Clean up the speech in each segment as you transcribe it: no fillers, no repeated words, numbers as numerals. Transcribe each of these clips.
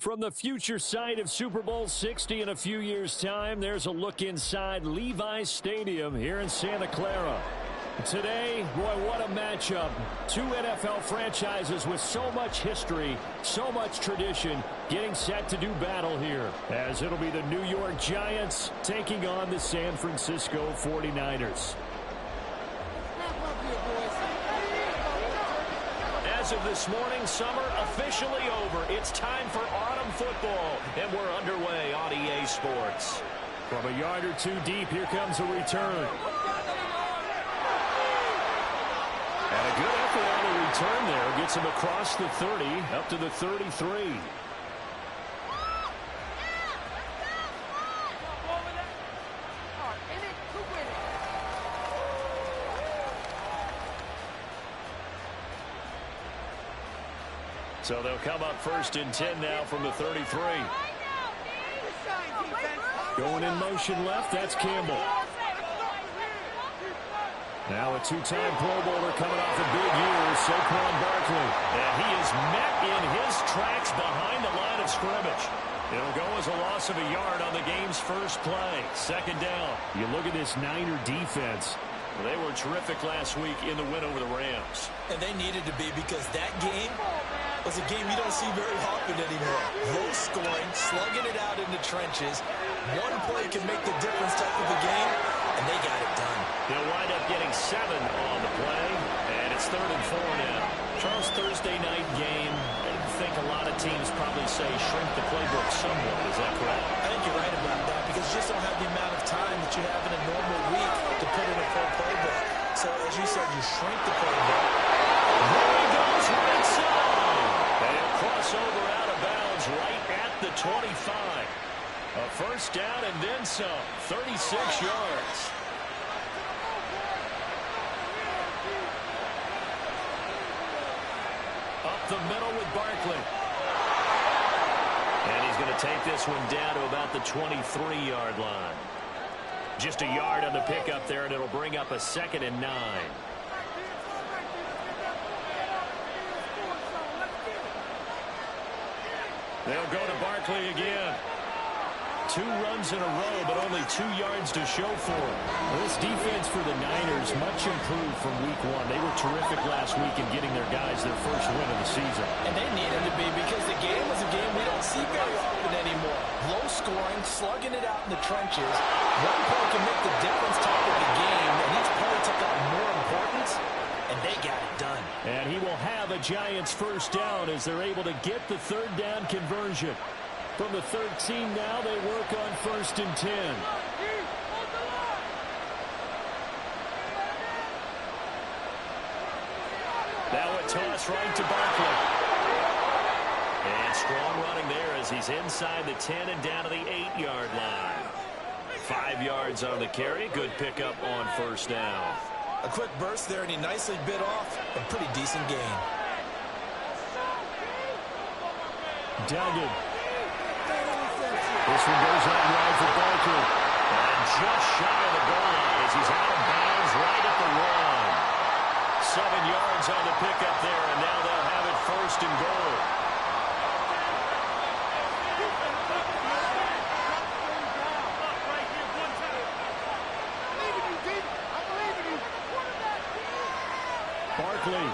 From the future site of Super Bowl 60 in a few years' time, there's a look inside Levi's Stadium here in Santa Clara. Today, boy, what a matchup. Two NFL franchises with so much history, so much tradition, getting set to do battle here, as it'll be the New York Giants taking on the San Francisco 49ers. As of this morning, summer officially over. It's time for autumn football, and we're underway on EA Sports. From a yard or two deep, here comes a return. And a good effort on the return there. Gets him across the 30, up to the 33. So they'll come up first and 10 now from the 33. Going in motion left, that's Campbell. Now a two-time Pro Bowler coming off a big year, Saquon Barkley. And he is met in his tracks behind the line of scrimmage. It'll go as a loss of a yard on the game's first play. Second down. You look at this Niner defense. Well, they were terrific last week in the win over the Rams. And they needed to be, because that game was a game you don't see very often anymore. Low scoring, slugging it out in the trenches. One play can make the difference type of a game, and they got it done. They'll wind up getting 7 on the play, and it's 3rd and 4 now. Charles, Thursday night game, I think a lot of teams probably say shrink the playbook somewhat. Is that correct? I think you're right about that, because you just don't have the amount of time that you have in a normal week to put in a full playbook. So, as you said, you shrink the playbook. There he goes, right side. And a crossover out of bounds right at the 25. A first down and then some. 36 yards. Up the middle with Barkley. And he's going to take this one down to about the 23-yard line. Just a yard on the pickup there, and it'll bring up a 2nd and 9. They'll go to Barkley again. 2 runs in a row, but only 2 yards to show for it. Well, this defense for the Niners much improved from week 1. They were terrific last week in getting their guys their first win of the season. And they needed to be, because the game was a game we don't see very often anymore. Low scoring, slugging it out in the trenches. One play can make the difference type of the game, and each play took on more importance, and they got it done. And he will have a Giants first down as they're able to get the 3rd down conversion. From the 13 now, they work on 1st and 10. Now a toss right to Barkley. And strong running there as he's inside the 10 and down to the 8-yard line. 5 yards on the carry. Good pickup on first down. A quick burst there, and he nicely bit off a pretty decent gain. Duggan. This one goes out wide for Barkley. And just shy of the goal line as he's out of bounds right at the 1. 7 yards on the pickup there, and now they'll have it 1st and goal. Barkley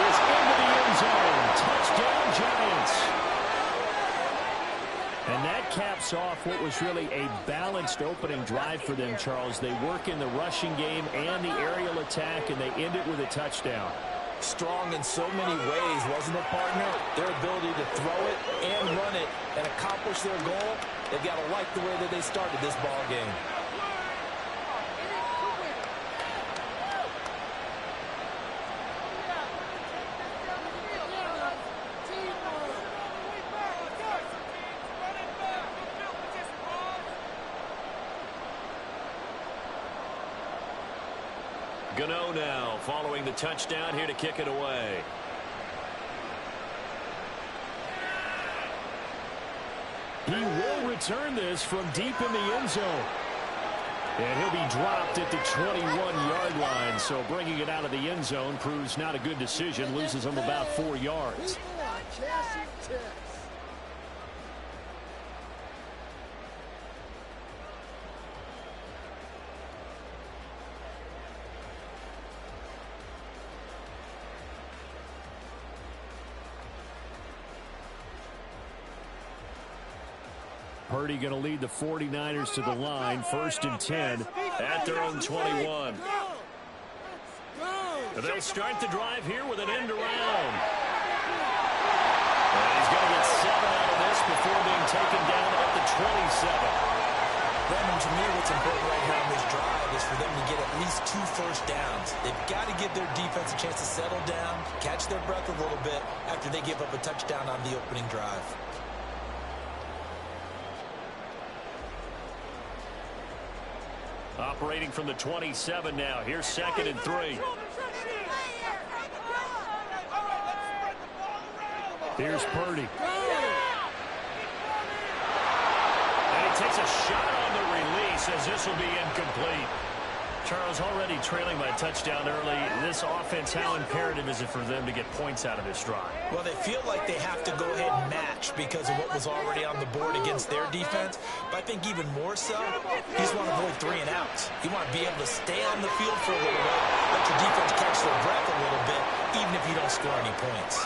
is into the end zone. Touchdown, Giants. And that caps off what was really a balanced opening drive for them, Charles. They work in the rushing game and the aerial attack, and they end it with a touchdown. Strong in so many ways, wasn't it, partner? Their ability to throw it and run it and accomplish their goal, they've got to like the way that they started this ball game. Gano now following the touchdown here to kick it away. He will return this from deep in the end zone. And he'll be dropped at the 21-yard line. So bringing it out of the end zone proves not a good decision. Loses him about 4 yards. cashing checks. Purdy going to lead the 49ers to the line, 1st and 10 at their own 21. They'll start the drive here with an end around. And he's going to get 7 out of this before being taken down at the 27. Brandon, to me, what's important right here on this drive is for them to get at least 2 first downs. They've got to give their defense a chance to settle down, catch their breath a little bit after they give up a touchdown on the opening drive. Operating from the 27 now. Here's 2nd and 3. Here's Purdy. And he takes a shot on the release as this will be incomplete. Charles, already trailing by a touchdown early. This offense, how imperative is it for them to get points out of this drive? Well, they feel like they have to go ahead and match because of what was already on the board against their defense. But I think even more so, you just want to avoid 3 and outs. You want to be able to stay on the field for a little while, let your defense catch their breath a little bit, even if you don't score any points.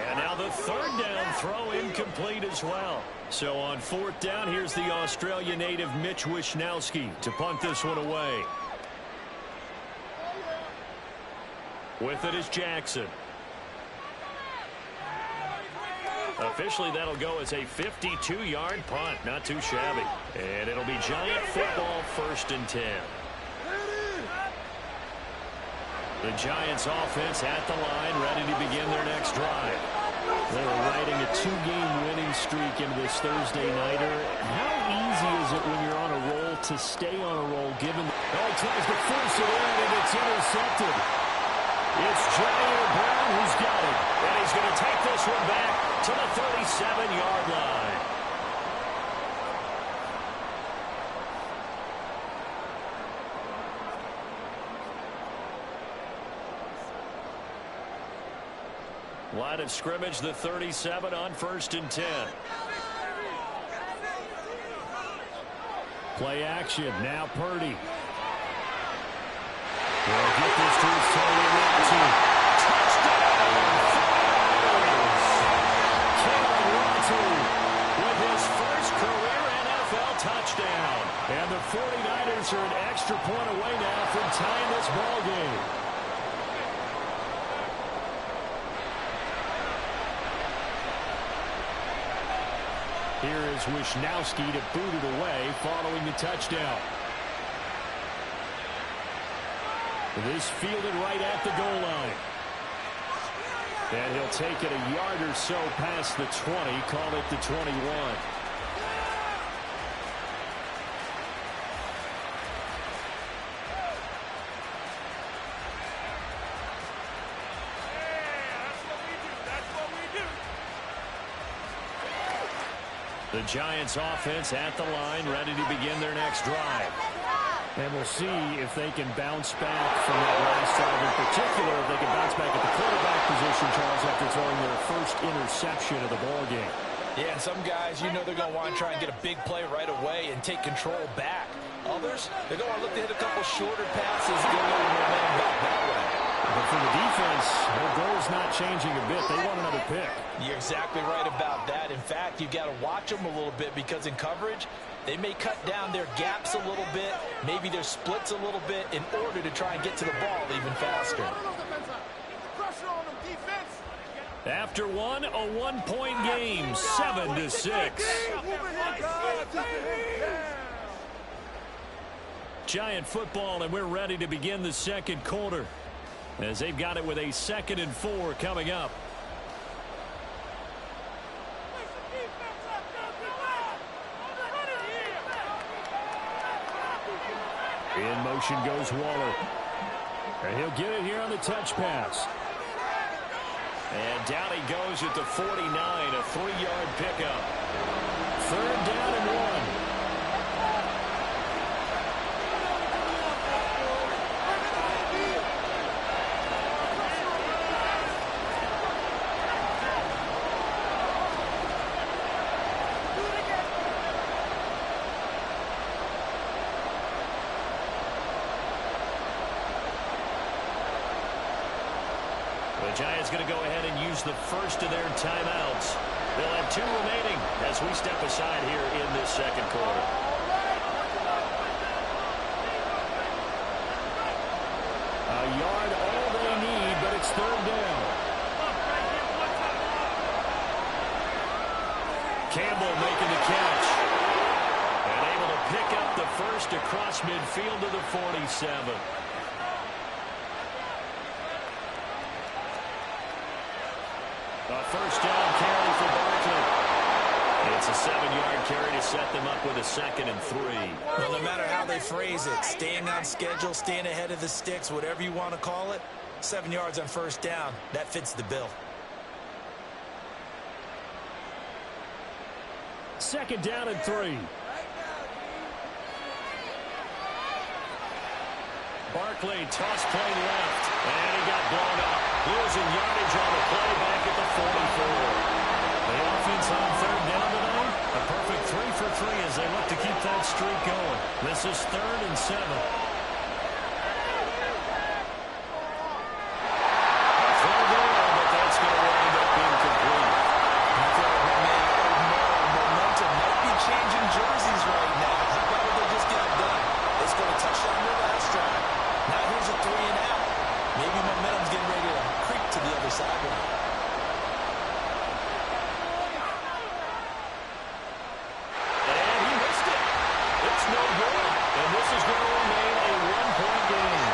And now the 3rd down throw incomplete as well. So on 4th down, here's the Australia native Mitch Wishnowsky to punt this one away. With it is Jackson. Officially, that'll go as a 52-yard punt. Not too shabby. And it'll be Giant football, 1st and 10. The Giants offense at the line, ready to begin their next drive. They're riding a 2-game winning streak into this Thursday nighter. How easy is it when you're on a roll to stay on a roll given... Oh, he tries to force it in, and it's intercepted. It's Jair Brown who's got it. And he's going to take this one back to the 37-yard line. Line of scrimmage, the 37 on 1st and 10. Play action. Now Purdy. They'll get this to his target. Touchdown! Kalen Ratu with his first career NFL touchdown. And the 49ers are an extra point away now from tying this ball game. Here is Wishnowsky to boot it away following the touchdown. This fielded right at the goal line. And he'll take it a yard or so past the 20, call it the 21. The Giants offense at the line, ready to begin their next drive. And we'll see if they can bounce back from that last drive in particular, if they can bounce back at the quarterback position, Charles, after throwing their first interception of the ballgame. Yeah, and some guys, you know they're going to want to try and get a big play right away and take control back. Others, they're going to look to hit a couple shorter passes, get a little momentum back that way. But for the defense, their goal is not changing a bit. They want another pick. You're exactly right about that. In fact, you've got to watch them a little bit because in coverage, they may cut down their gaps a little bit, maybe their splits a little bit in order to try and get to the ball even faster. After one, a one-point game, 7-6. Giant football, and we're ready to begin the second quarter as they've got it with a 2nd and 4 coming up. In motion goes Waller. And he'll get it here on the touch pass. And down he goes at the 49, a 3-yard pickup. 3rd down and 1. The Giants going to go ahead and use the first of their timeouts. They'll have 2 remaining as we step aside here in this second quarter. A yard all they need, but it's third down. Campbell making the catch. And able to pick up the first across midfield to the 47. A first down carry for Barkley. It's a 7-yard carry to set them up with a 2nd and 3. Well, no matter how they phrase it, staying on schedule, staying ahead of the sticks, whatever you want to call it, 7 yards on first down, that fits the bill. 2nd down and 3. Barkley toss play left, and he got blown up. Losing yardage on the play back at the 44. The offense on third down tonight, a perfect 3 for 3 as they look to keep that streak going. This is 3rd and 7. A throw there, but that's going to wind up incomplete. I feel like my man momentum might be changing jerseys right now. How about what they just got done? They scored a touchdown their last drive. Now here's a 3 and out. Maybe momentum's getting ready to creep to the other sideline. And he missed it. It's no good. And this is going to remain a 1-point game.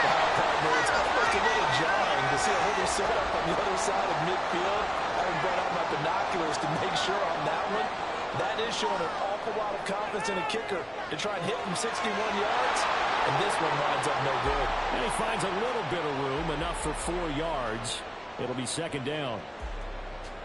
Wow, partner, it's almost a little jarring to see a holder set up on the other side of midfield. I haven't brought out my binoculars to make sure on that one. That is showing an awful lot of confidence in a kicker to try and hit from 61 yards. And this one winds up no good. And he finds a little bit of room, enough for 4 yards. It'll be 2nd down.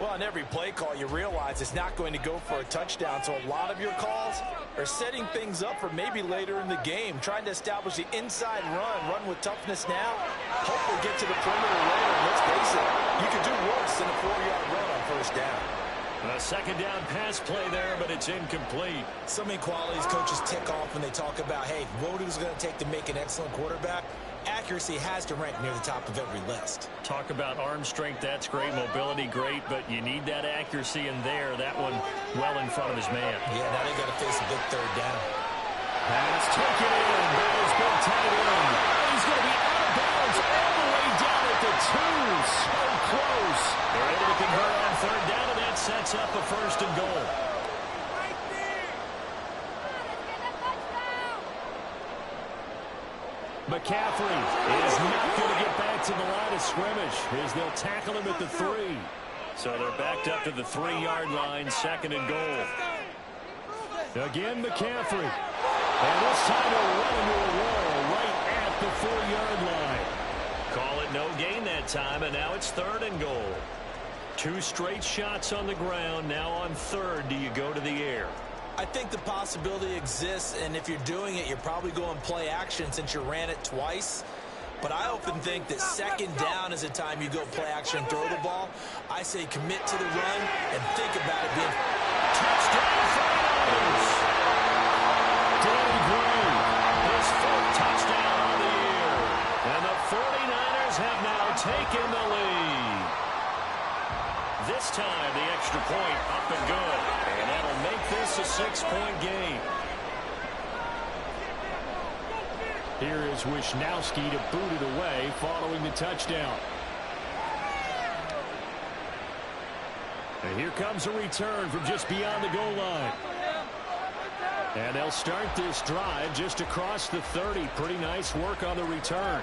Well, on every play call, you realize it's not going to go for a touchdown. So a lot of your calls are setting things up for maybe later in the game, trying to establish the inside run with toughness now. Hopefully get to the perimeter later. Let's face it, you could do worse than a 4-yard run on first down. A 2nd down pass play there, but it's incomplete. So many qualities coaches tick off when they talk about, hey, what is it going to take to make an excellent quarterback? Accuracy has to rank near the top of every list. Talk about arm strength, that's great. Mobility, great, but you need that accuracy in there. That one well in front of his man. Yeah, now they got to face a big third down. Pass taken in. There's big tight end. He's going to be out of bounds all the way down at the 2. So close. They're able to convert on third down, and that sets up a 1st and goal. McCaffrey is not going to get back to the line of scrimmage as they'll tackle him at the 3. So they're backed up to the 3-yard line, 2nd and goal. Again, McCaffrey. And this time he'll run into a wall right at the 4-yard line. Call it no gain that time, and now it's 3rd and goal. 2 straight shots on the ground. Now on 3rd, do you go to the air? I think the possibility exists, and if you're doing it, you're probably going play action since you ran it twice. But I often think that 2nd down is a time you go play action and throw the ball. I say commit to the run and think about it being touchdown for the Niners. Danny Gray, his 4th touchdown on the year. And the 49ers have now taken the lead. This time, the extra point up and good. And that'll make this a 6-point game. Here is Wisnowski to boot it away following the touchdown. And here comes a return from just beyond the goal line. And they'll start this drive just across the 30. Pretty nice work on the return.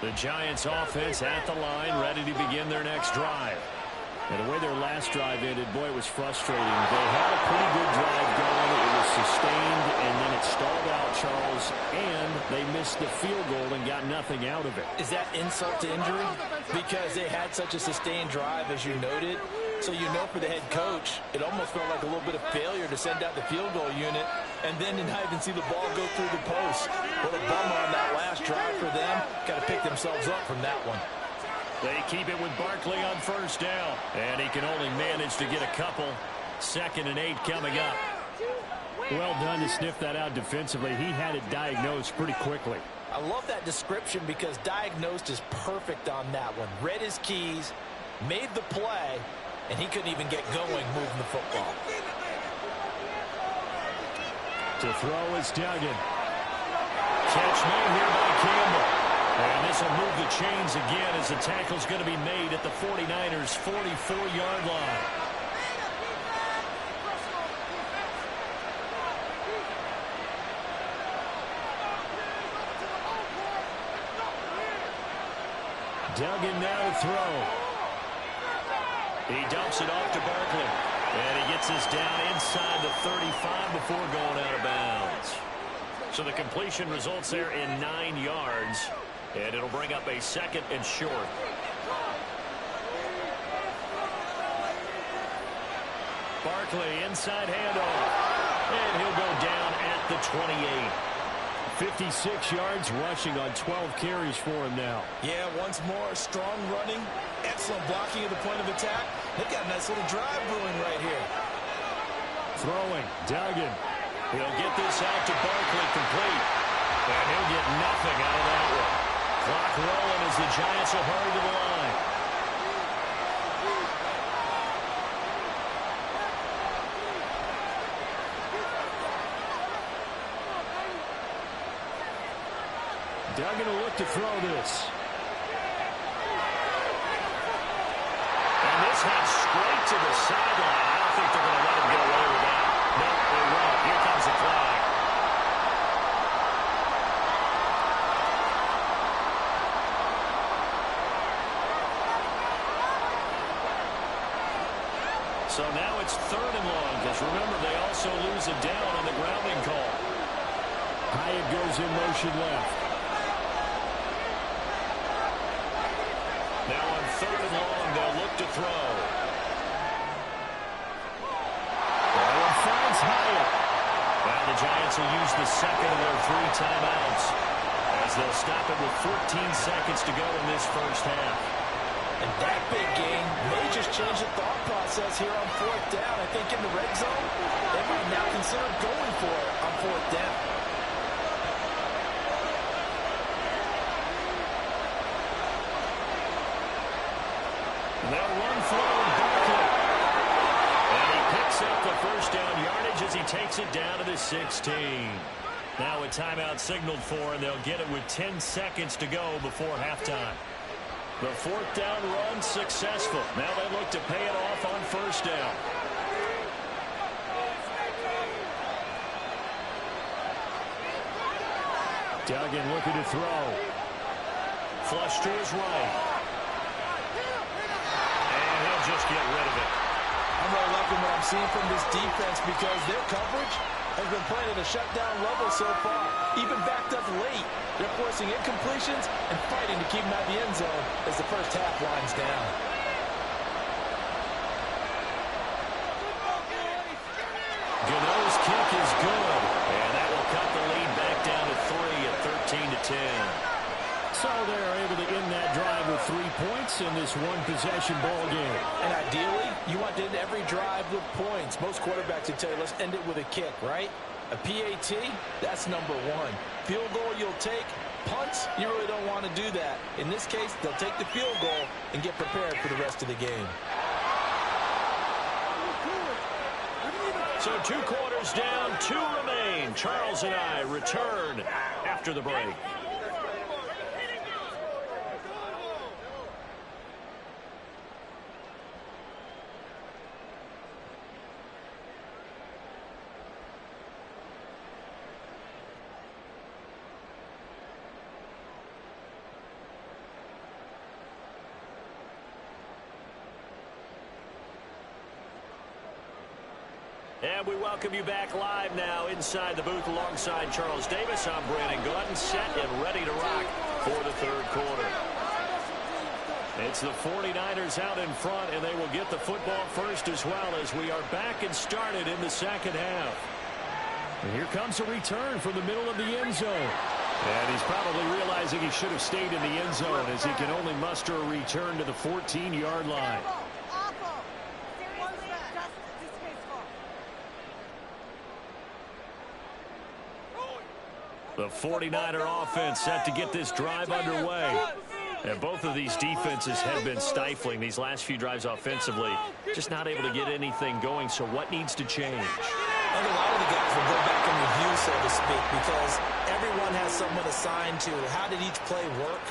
The Giants offense at the line, ready to begin their next drive. And the way their last drive ended, boy, it was frustrating. They had a pretty good drive going. It was sustained, and then it stalled out, Charles, and they missed the field goal and got nothing out of it. Is that insult to injury? Because they had such a sustained drive, as you noted. So you know for the head coach, it almost felt like a little bit of failure to send out the field goal unit and then to not even see the ball go through the post. What a bummer on that last drive for them. Got to pick themselves up from that one. They keep it with Barkley on first down. And he can only manage to get a couple. 2nd and 8 coming up. Well done to sniff that out defensively. He had it diagnosed pretty quickly. I love that description because diagnosed is perfect on that one. Read his keys, made the play, and he couldn't even get going moving the football. To throw is Duggan. Catch made here by Campbell. And this will move the chains again as the tackle's going to be made at the 49ers' 44-yard line. Duggan now to throw. He dumps it off to Barkley. And he gets this down inside the 35 before going out of bounds. So the completion results there in 9 yards. And it'll bring up a 2nd and short. Barkley inside handoff. And he'll go down at the 28. 56 yards rushing on 12 carries for him now. Yeah, once more, strong running, excellent blocking at the point of attack. They've got a nice little drive brewing right here. Throwing, Duggan. He'll get this out to Barkley complete. And he'll get nothing out of that one. Clock rolling as the Giants will hurry to the line. Duggan will look to throw this. And this heads straight to the sideline. I don't think they're going to let him get away with that. No, they won't. Here comes the flag. So now it's 3rd and long, because remember, they also lose a down on the grounding call. Hyatt goes in motion left. Now on 3rd and long, they'll look to throw. Allen finds Hyatt. Now the Giants will use the 2nd of their 3 timeouts, as they'll stop it with 14 seconds to go in this first half. And that big gain may just change the thought process here on 4th down. I think in the red zone, they might now consider going for it on 4th down. They'll run forward Barkley. And he picks up the first down yardage as he takes it down to the 16. Now a timeout signaled for, and they'll get it with 10 seconds to go before halftime. The 4th down run successful. Now they look to pay it off on 1st down. Duggan looking to throw. Flush to his right. And he'll just get rid of it. I'm really liking what I'm seeing from this defense because their coverage has been playing at a shutdown level so far. Even backed up late, they're forcing incompletions and fighting to keep them out of the end zone as the first half winds down. Gano's kick is good, and that will cut the lead back down to 3 at 13-10. So they're able to end that drive with 3 points in this one-possession ball game. And ideally, you want to end every drive with points. Most quarterbacks would tell you, let's end it with a kick, right? A PAT, that's number 1. Field goal you'll take. Punts, you really don't want to do that. In this case, they'll take the field goal and get prepared for the rest of the game. So 2 quarters down, 2 remain. Charles and I return after the break. And we welcome you back live now inside the booth alongside Charles Davis. I'm Brandon Gaudin, set and ready to rock for the 3rd quarter. It's the 49ers out in front, and they will get the football first as well as we are back and started in the 2nd half. And here comes a return from the middle of the end zone. And he's probably realizing he should have stayed in the end zone as he can only muster a return to the 14-yard line. The 49er offense set to get this drive underway. And both of these defenses have been stifling these last few drives offensively. Just not able to get anything going, so what needs to change? And a lot of the guys will go back and review, so to speak, because everyone has someone assigned to how did each play work.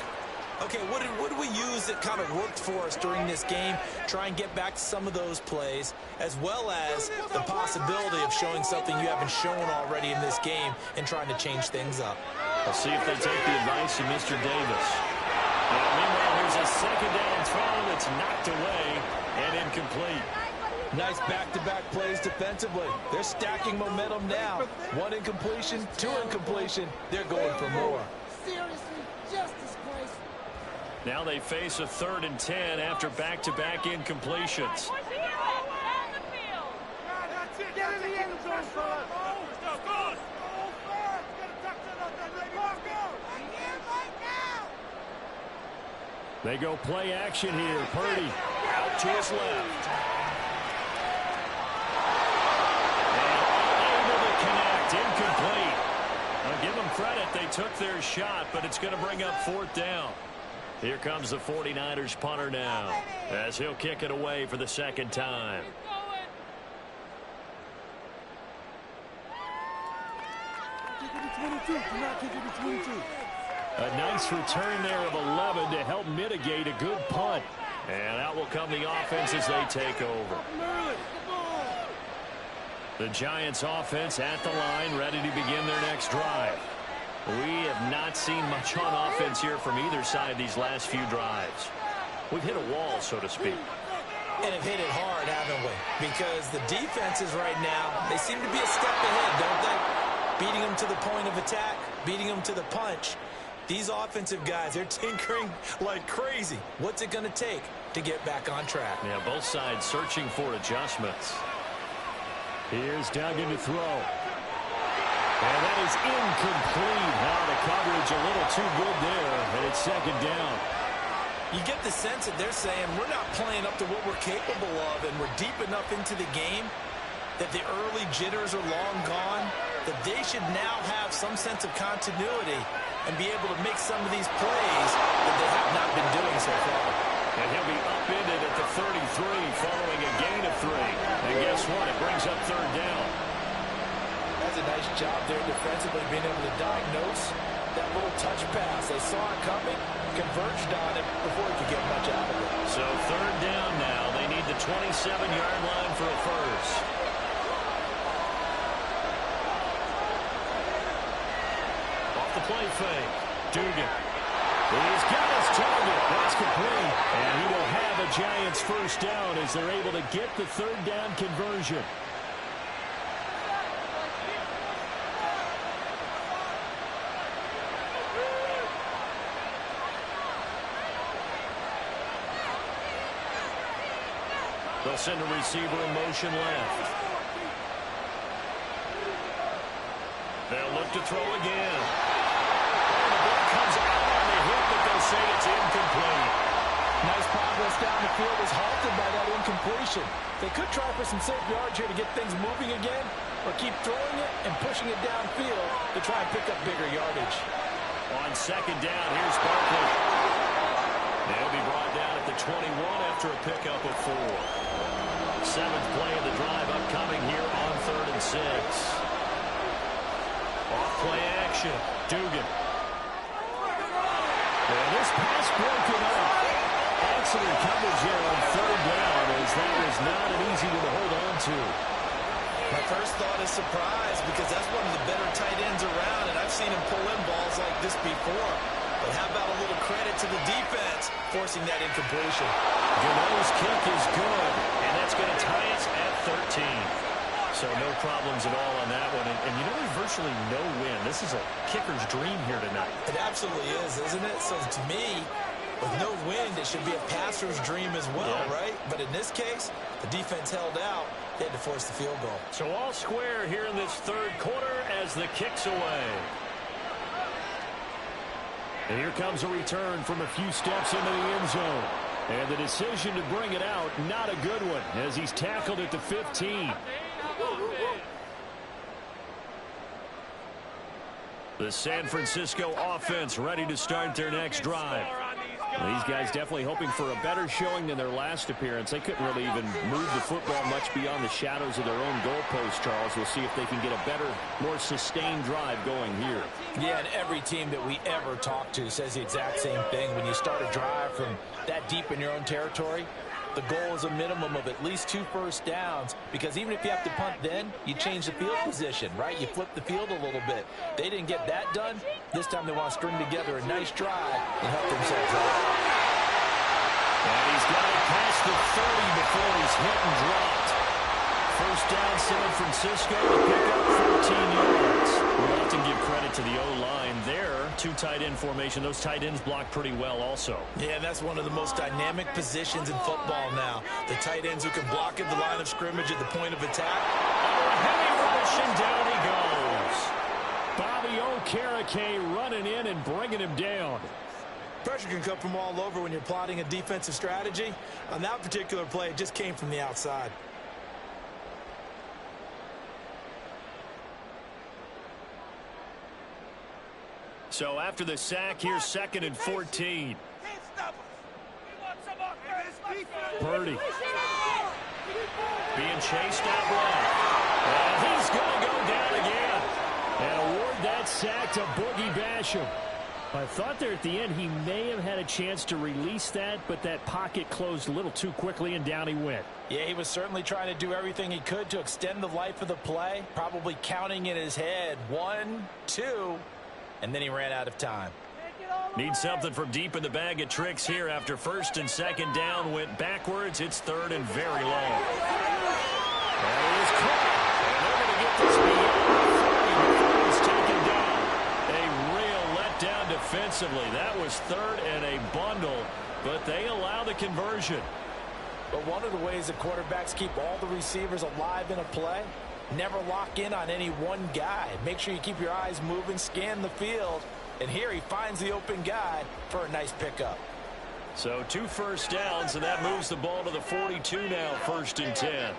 Okay, what did we use that kind of worked for us during this game? Try and get back to some of those plays, as well as the possibility of showing something you haven't shown already in this game and trying to change things up. We'll see if they take the advice of Mr. Davis. And meanwhile, here's a second down throw that's knocked away and incomplete. Nice back-to-back plays defensively. They're stacking momentum now. One incompletion, two incompletion. They're going for more. Seriously, just disgrace. Now they face a 3rd and 10 after back-to-back incompletions. Get in the end zone, fella. They go play action here. Purdy out to his left. And unable to connect. Incomplete. I'll give them credit. They took their shot, but it's going to bring up 4th down. Here comes the 49ers punter now, as he'll kick it away for the 2nd time. A nice return there of 11 to help mitigate a good punt. And out will come the offense as they take over. The Giants offense at the line, ready to begin their next drive. We have not seen much on offense here from either side these last few drives. We've hit a wall, so to speak. And have hit it hard, haven't we? Because the defenses right now, they seem to be a step ahead, don't they? Beating them to the point of attack, beating them to the punch. These offensive guys, they're tinkering like crazy. What's it going to take to get back on track? Yeah, both sides searching for adjustments. Here's Duggan to throw. And that is incomplete. Now the coverage a little too good there, and it's 2nd down. You get the sense that they're saying we're not playing up to what we're capable of, and we're deep enough into the game that the early jitters are long gone, that they should now have some sense of continuity and be able to make some of these plays that they have not been doing so far. And he'll be upended at the 33 following a gain of 3. And guess what? It brings up 3rd down. That's a nice job there defensively, being able to diagnose that little touch pass. They saw it coming, converged on it before he could get much out of it. So 3rd down now. They need the 27-yard line for a first. Off the play fake. Dugan. He's got his target. That's complete. And he will have a Giants first down as they're able to get the 3rd down conversion. They'll send a receiver in motion left. They'll look to throw again. And the ball comes out on the hit, but they'll say it's incomplete. Nice progress down the field is halted by that incompletion. They could try for some safe yards here to get things moving again, or keep throwing it and pushing it downfield to try and pick up bigger yardage. On 2nd down, here's Barkley. They'll be brought down at the 21 after a pickup of 4. 7th play of the drive upcoming here on 3rd and 6. Off play action. Dugan. And this pass broken up. Excellent coverage here on 3rd down, as that was not an easy one to hold on to. My first thought is surprise, because that's one of the better tight ends around, and I've seen him pull in balls like this before. But how about a little credit to the defense forcing that incompletion? Gano's kick is good, and that's going to tie us at 13. So no problems at all on that one. And you know, there's virtually no win. This is a kicker's dream here tonight. It absolutely is, isn't it? So to me, with no wind, it should be a passer's dream as well, right? But in this case, the defense held out. They had to force the field goal. So all square here in this 3rd quarter as the kick's away. And here comes a return from a few steps into the end zone. And the decision to bring it out, not a good one, as he's tackled at the 15. The San Francisco offense ready to start their next drive. Well, these guys definitely hoping for a better showing than their last appearance. They couldn't really even move the football much beyond the shadows of their own goalpost, Charles. We'll see if they can get a better, more sustained drive going here. Yeah, and every team that we ever talk to says the exact same thing. When you start a drive from that deep in your own territory, the goal is a minimum of at least 2 first downs, because even if you have to punt then, you change the field position, right? You flip the field a little bit. They didn't get that done. This time they want to string together a nice drive and help themselves out. And he's got it past the 30 before he's hit and dropped. First down, San Francisco to pick up 14 yards. We often give credit to the O-line there. 2 tight end formation. Those tight ends block pretty well also. Yeah, and that's one of the most dynamic positions in football now. The tight ends who can block at the line of scrimmage at the point of attack. Oh, heavy rush, and down he goes. Bobby Okereke running in and bringing him down. Pressure can come from all over when you're plotting a defensive strategy. On that particular play, it just came from the outside. So after the sack, here's 2nd and 14. Purdy being chased out left. And he's going to go down again. And award that sack to Boogie Basham. I thought there at the end he may have had a chance to release that, but that pocket closed a little too quickly, and down he went. Yeah, he was certainly trying to do everything he could to extend the life of the play, probably counting in his head 1, 2, and then he ran out of time. Need something from deep in the bag of tricks here after 1st and 2nd down went backwards. It's 3rd and very long. And it is caught. And they're going to get this beyond 30 before he's taken down. A real letdown defensively. That was 3rd and a bundle, but they allow the conversion. But one of the ways that quarterbacks keep all the receivers alive in a play, never lock in on any one guy. Make sure you keep your eyes moving, scan the field. And here he finds the open guy for a nice pickup. So 2 first downs, and that moves the ball to the 42 now, 1st and 10.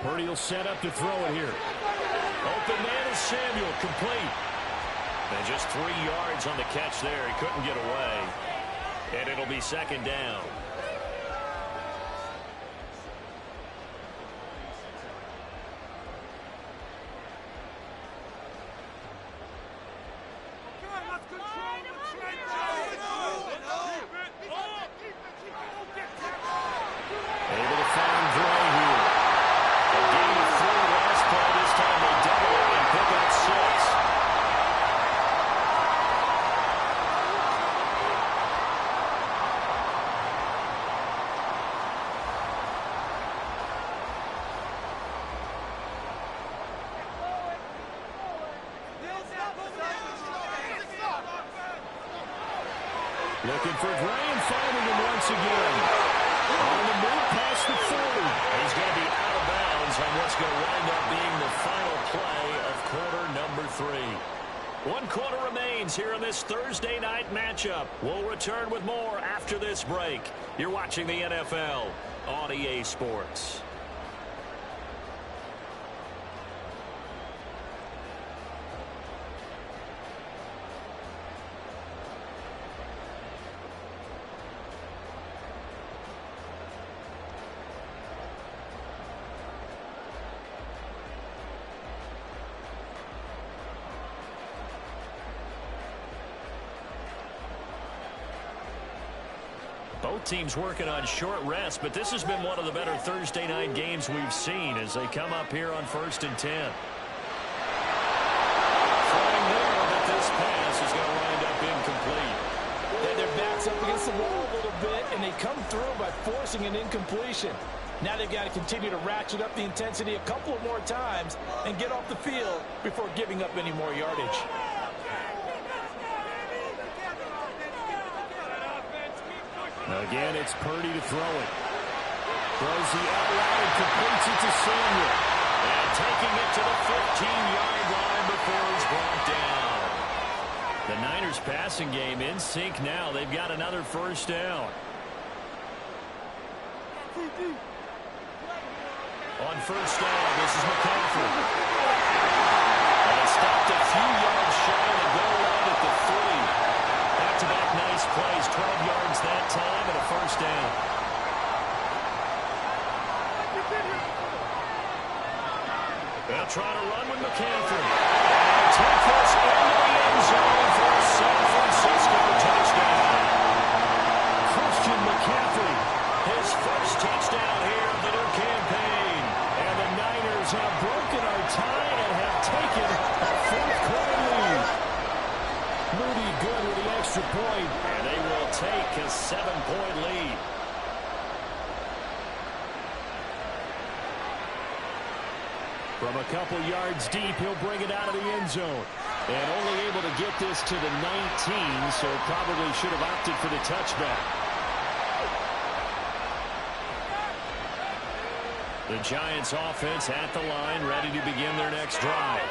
Purdy will set up to throw it here. Open man is Samuel, complete. And just 3 yards on the catch there. He couldn't get away. And it'll be 2nd down. Able to find Gray here. A gain of 4 last play. This time they double it and pick up 6. Looking for Gray and finding him once again. On the move past the 40. He's going to be out of bounds on what's going to wind up being the final play of quarter number 3. 1 quarter remains here in this Thursday night matchup. We'll return with more after this break. You're watching the NFL on EA Sports. Both teams working on short rest, but this has been one of the better Thursday night games we've seen as they come up here on 1st and 10. Throwing there, but this pass is going to wind up incomplete. Their backs up against the wall a little bit, and they come through by forcing an incompletion. Now they've got to continue to ratchet up the intensity a couple of more times and get off the field before giving up any more yardage. Again, it's Purdy to throw it. Throws the outright and completes it to Samuel. And taking it to the 15-yard line before he's brought down. The Niners passing game in sync now. They've got another first down. On first down, this is McCaffrey. And it's stopped a few yards shy of the goal line at the 3. Back-to-back nice plays. 12 yards that time and a first down. They'll try to run with McCaffrey. And take this into the end zone for a San Francisco touchdown. Christian McCaffrey, his first touchdown here of the new campaign. And the Niners have broken our tie and have taken a fourth-quarter lead. Moody good with the extra point, and they will take a 7-point lead. From a couple yards deep, he'll bring it out of the end zone. And only able to get this to the 19, so probably should have opted for the touchback. The Giants offense at the line, ready to begin their next drive.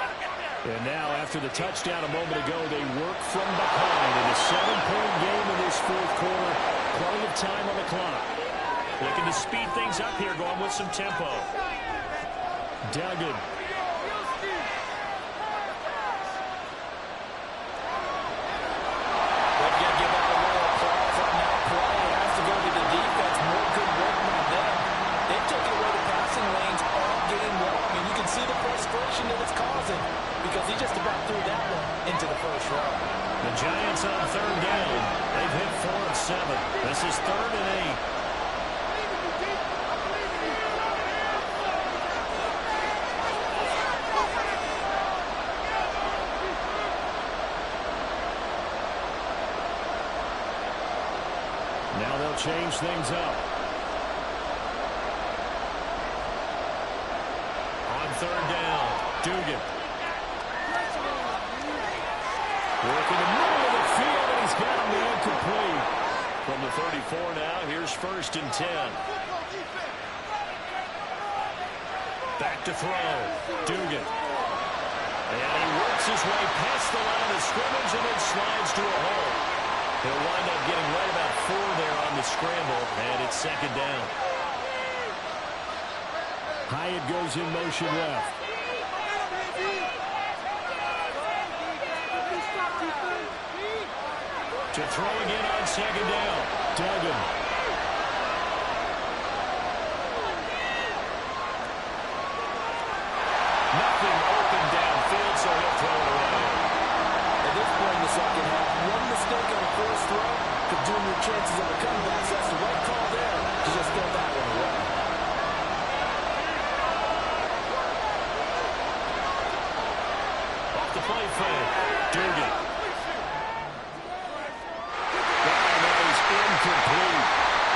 And now, after the touchdown a moment ago, they work from behind in a 7-point game in this fourth quarter. Plenty of time on the clock. Looking to speed things up here, going with some tempo. Duggan. They've got to give out a little applause on that play. It has to go to the defense. More good work by them. They've taken away the passing lanes all game long, and you can see the frustration that it's causing because he just about threw that one into the first row. The Giants on third down. They've hit 4 of 7. This is 3rd and 8. Now they'll change things up. On third down, Dugan. Working the middle of the field, and he's got him the incomplete. From the 34 now, here's 1st and 10. Back to throw, Dugan. And he works his way past the line of scrimmage and then slides to a hole. He'll wind up getting right about 4 there on the scramble, and it's 2nd down. Hyatt goes in motion left. To throw again on 2nd down, Duggan. Nothing open downfield, so he'll throw it away. At this point in the second half, one mistake on a first throw could doom your chances of a comeback. So that's the right call there to just throw that one away. Off the play fake, Dugan. That is incomplete.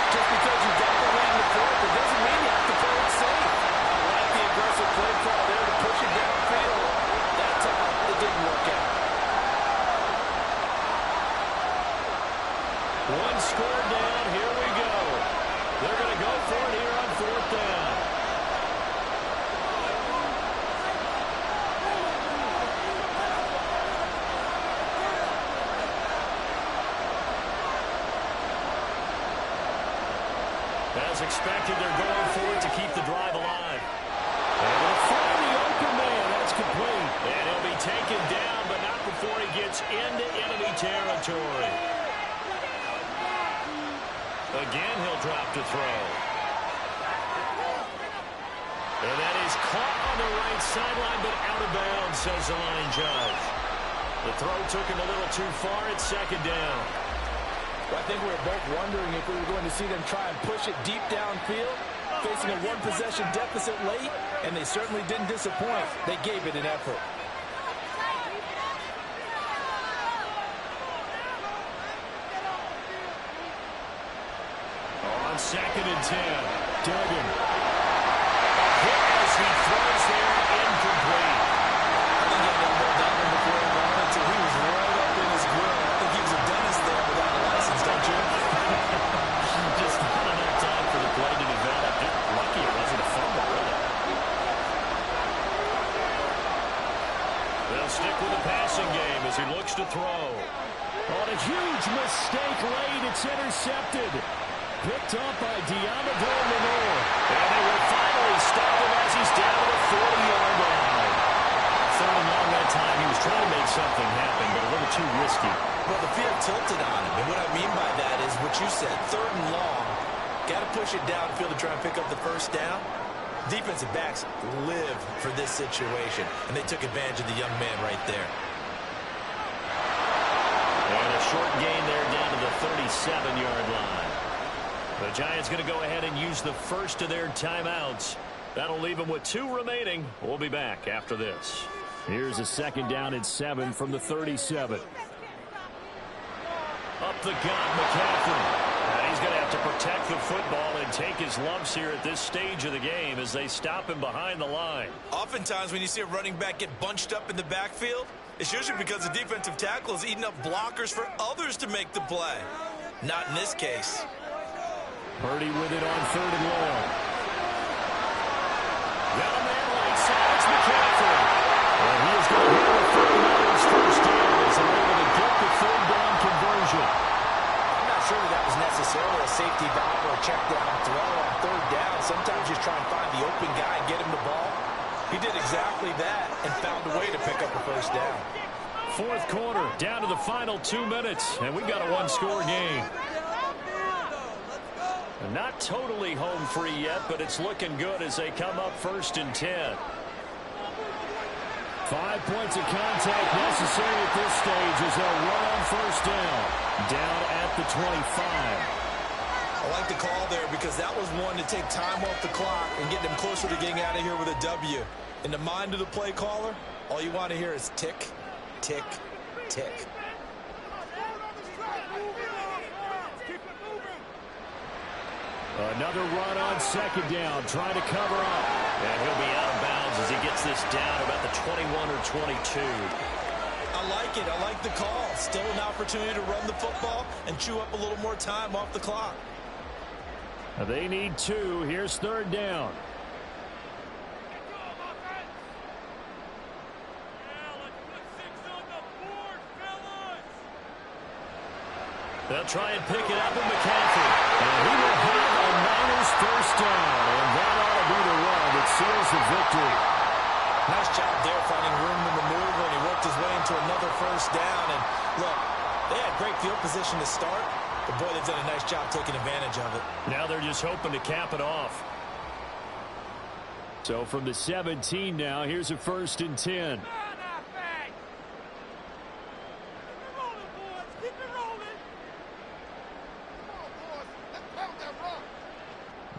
Just because you got the lead in the fourth, it doesn't mean you have to play it safe. I like the aggressive play call there to push it downfield. That time, it didn't work out. One score down, here we go. They're going to go for it here on 4th down. As expected, they're going for it to keep the drive alive. And they'll find the open man. That's complete. And he'll be taken down, but not before he gets into enemy territory. Again, he'll drop to throw. And that is caught on the right sideline, but out of bounds, says the line judge. The throw took him a little too far. It's 2nd down. Well, I think we were both wondering if we were going to see them try and push it deep downfield, facing a one-possession deficit late, and they certainly didn't disappoint. They gave it an effort. On 2nd and 10, Duggan. Hit as he throws there, incomplete. I think he had more down him before he ran until he was right up in his grill. I think he was a dentist there without a license, don't you? Just not enough time for the play to develop. Lucky it wasn't a fumble, really. They'll stick with the passing game as he looks to throw. back late. It's intercepted. Picked up by Diamador Lenore. And they will finally stop him as he's down to the 40-yard line. Third and long that time. He was trying to make something happen, but a little too risky. Well, the field tilted on him. And what I mean by that is what you said. Third and long. Got to push it downfield to try and pick up the first down. Defensive backs live for this situation. And they took advantage of the young man right there. And a short gain there down to the 37-yard line. The Giants going to go ahead and use the first of their timeouts. That'll leave them with 2 remaining. We'll be back after this. Here's a second down and 7 from the 37. Up the gut, McCaffrey. And he's going to have to protect the football and take his lumps here at this stage of the game as they stop him behind the line. Oftentimes when you see a running back get bunched up in the backfield, it's usually because the defensive tackle is eating up blockers for others to make the play. Not in this case. Purdy with it on third and long. Got a man right side. It's McCaffrey. And he is going to have a 49ers first down as they're able to get the third down conversion. I'm not sure that was necessarily a safety valve or a check down throw on third down. Sometimes just try and find the open guy and get him the ball. He did exactly that and found a way to pick up a first down. Fourth quarter, down to the final 2 minutes, and we've got a one-score game. Not totally home free yet, but it's looking good as they come up 1st and 10. 5 points of contact necessary at this stage as they'll run on first down. Down at the 25. I like the call there because that was one to take time off the clock and get them closer to getting out of here with a W. In the mind of the play caller, all you want to hear is tick, tick, tick. Another run on second down, trying to cover up. And he'll be out of bounds as he gets this down about the 21 or 22. I like it. I like the call. Still an opportunity to run the football and chew up a little more time off the clock. They need 2. Here's third down. They'll try and pick it up with McCaffrey. And he will have a Niners first down. And that ought to be the run that seals the victory. Nice job there finding room to maneuver, and he worked his way into another first down. And look, they had great field position to start, but boy, they've done a nice job taking advantage of it. Now they're just hoping to cap it off. So from the 17 now, here's a 1st and 10.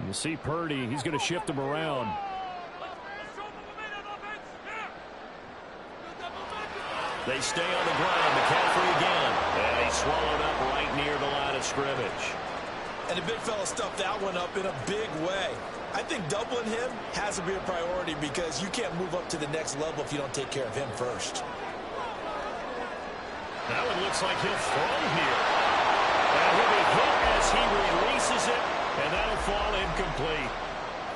You see Purdy, he's going to shift him around. They stay on the ground. McCaffrey again. And he's swallowed up right near the line of scrimmage. And the big fella stuffed that one up in a big way. I think doubling him has to be a priority because you can't move up to the next level if you don't take care of him first. Now it looks like he'll throw here. And he'll be hit as he releases it. And that'll fall incomplete.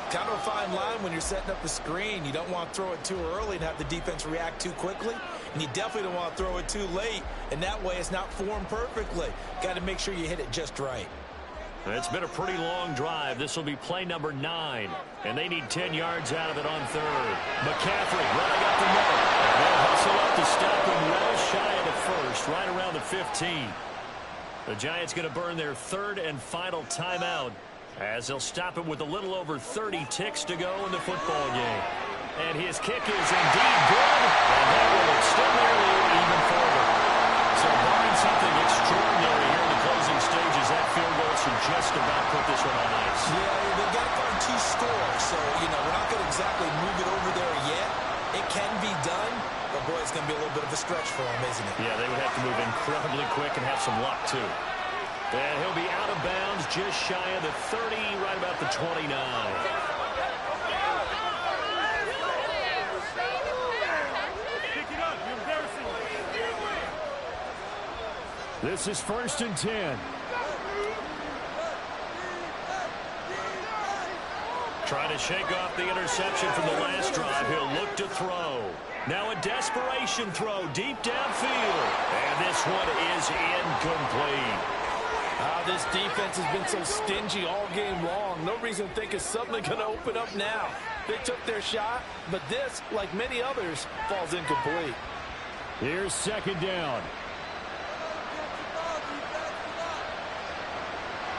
Kind of a fine line when you're setting up a screen. You don't want to throw it too early and have the defense react too quickly. And you definitely don't want to throw it too late. And that way it's not formed perfectly. Got to make sure you hit it just right. It's been a pretty long drive. This will be play number 9. And they need 10 yards out of it on third. McCaffrey running up the middle. And they'll hustle up to stop him well shy of the first, right around the 15. The Giants going to burn their third and final timeout as they'll stop him with a little over 30 ticks to go in the football game. And his kick is indeed good, and that will extend their lead even further. So barring something extraordinary here in the closing stages, that field goal should just about put this one on ice. Yeah, they've got to find 2 scores, so, we're not going to exactly move it over there yet. It can be done, but, boy, it's going to be a little bit of a stretch for them, isn't it? Yeah, they would have to move incredibly quick and have some luck, too. And he'll be out of bounds just shy of the 30, right about the 29. This is 1st and 10. Trying to shake off the interception from the last drive. He'll look to throw. Now a desperation throw deep downfield. And this one is incomplete. This defense has been so stingy all game long. No reason to think it's suddenly going to open up now. They took their shot, but this, like many others, falls incomplete. Here's second down.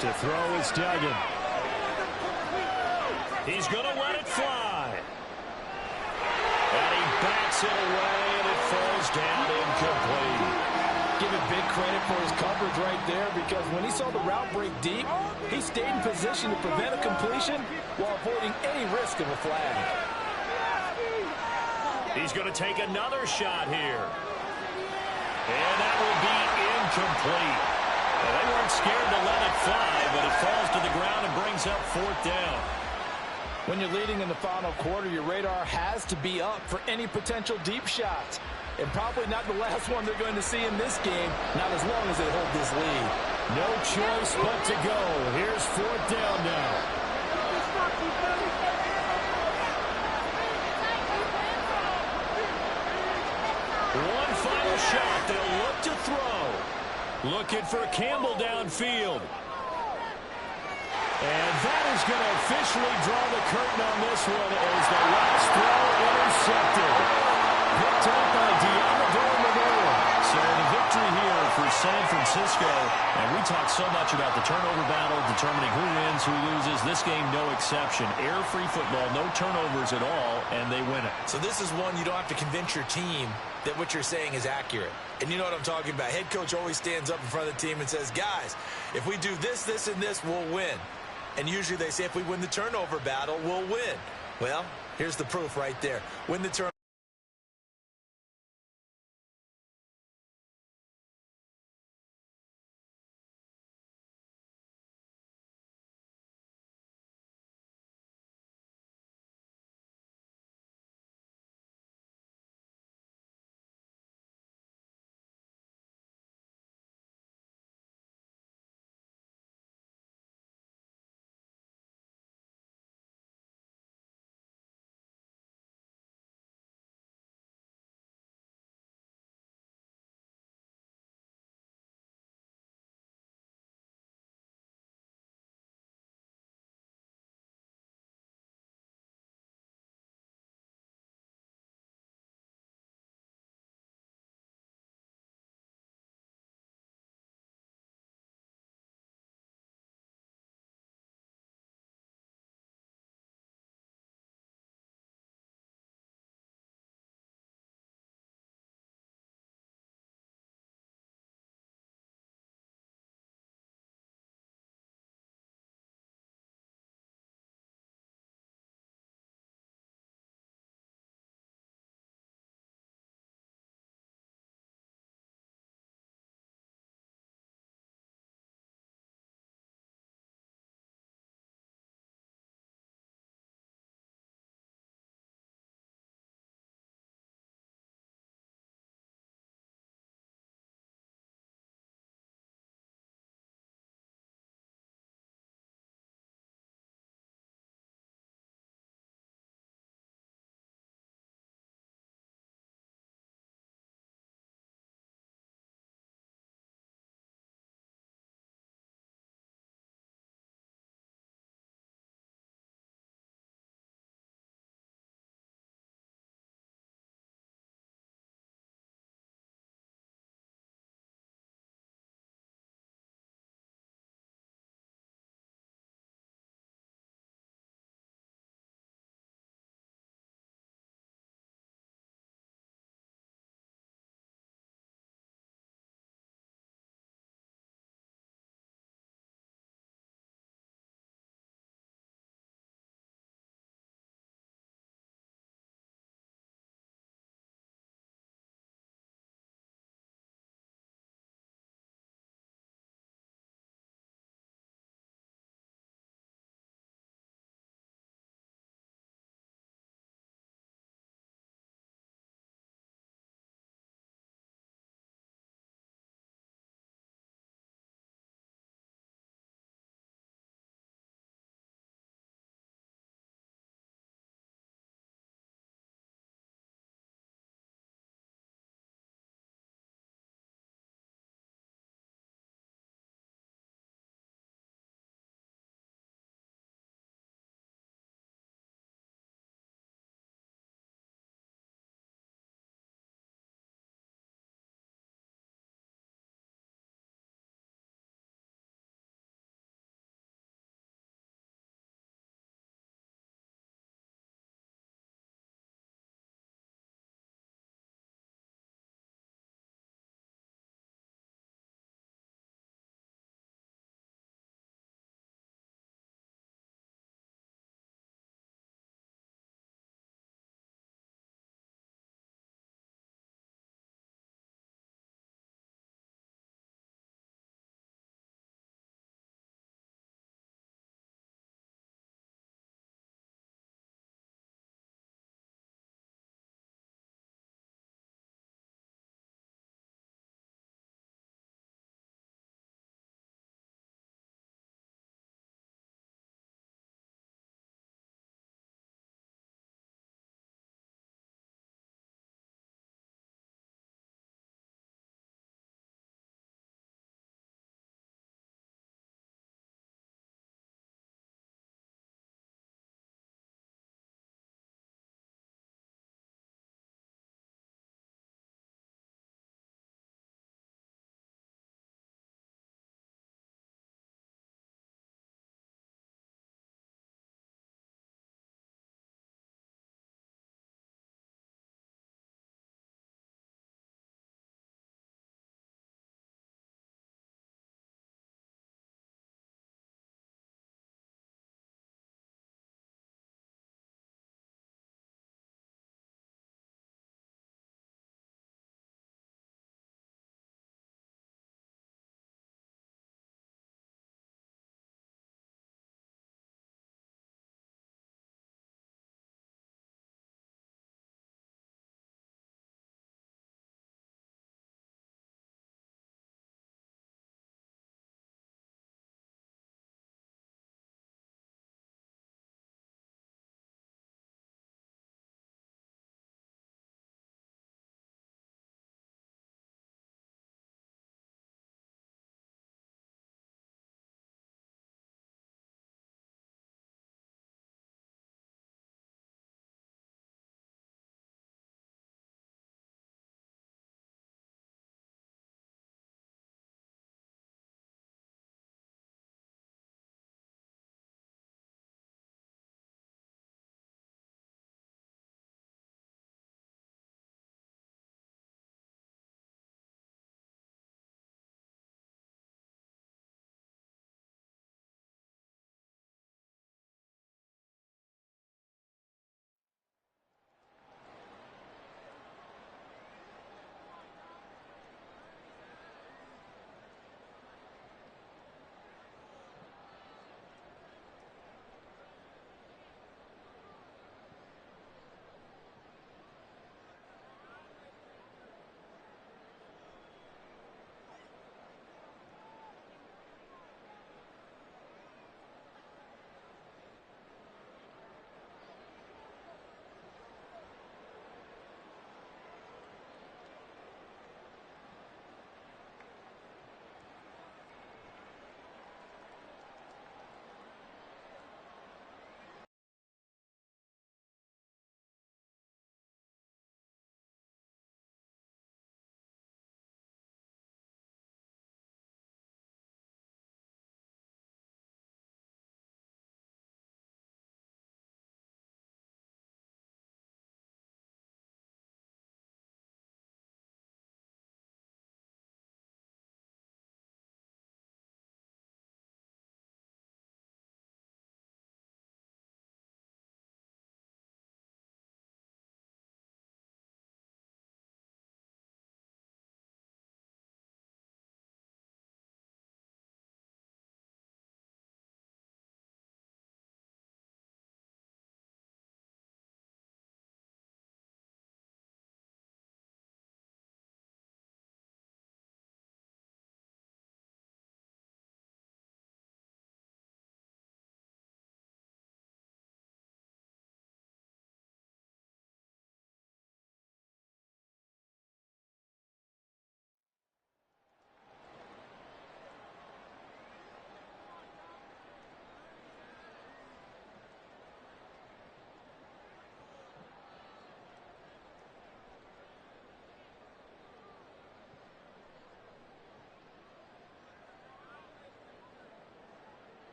To throw is Duggan. He's going to let it fly. And he backs it away, and it falls down incomplete. Give it big credit for his coverage right there, because when he saw the route break deep, he stayed in position to prevent a completion while avoiding any risk of a flag. He's going to take another shot here. And that will be incomplete. Well, they weren't scared to let it fly, but it falls to the ground and brings up fourth down. When you're leading in the final quarter, your radar has to be up for any potential deep shots. And probably not the last one they're going to see in this game, not as long as they hold this lead. No choice but to go. Here's fourth down now. One final shot. They'll look to throw. Looking for Campbell downfield. And that is going to officially draw the curtain on this one as the last throw intercepted. Picked up by Deommodore Lenoir. So the victory here for San Francisco. And we talk so much about the turnover battle, determining who wins, who loses. This game, no exception. Air-free football, no turnovers at all, and they win it. So this is one you don't have to convince your team that what you're saying is accurate. And you know what I'm talking about. Head coach always stands up in front of the team and says, guys, if we do this, this, and this, we'll win. And usually they say if we win the turnover battle, we'll win. Well, here's the proof right there. Win the turnover.